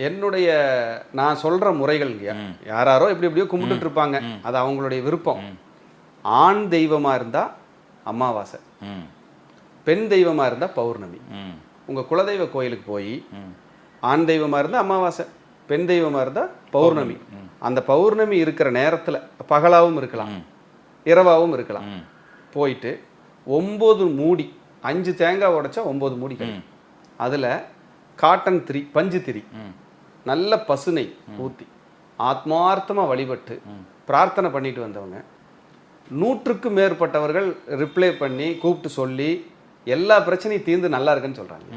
என்னுடைய நான் சொல்ற முறைகள்ங்க யாராரோ எப்படி எப்படியோ கும்பிட்டுட்டு இருப்பாங்க. அது அவங்களுடைய விருப்பம். ஆண் தெய்வமா இருந்தா அமாவாசை, பெண் தெய்வமா இருந்தா பௌர்ணமி. உங்க குலதெய்வ கோயிலுக்கு போய் ஆண் தெய்வமா இருந்தா அமாவாசை, பெண் தெய்வமா இருந்தா பௌர்ணமி. அந்த பௌர்ணமி இருக்கிற நேரத்துல பகலாவும் இருக்கலாம், இரவாவும் இருக்கலாம். போயிட்டு 9 மூடி 5 தேங்காய் உடைச்சா 9 மூடி கிடைக்கும். அதுல காட்டன் திரி, பஞ்சு திரி, நல்ல பசுனை ஊற்றி ஆத்மார்த்தமாக வழிபட்டு பிரார்த்தனை பண்ணிட்டு வந்தவங்க 100க்கும் மேற்பட்டவர்கள் ரிப்ளை பண்ணி கூப்பிட்டு சொல்லி எல்லா பிரச்சனையும் தீர்ந்து நல்லா இருக்குன்னு சொல்கிறாங்க.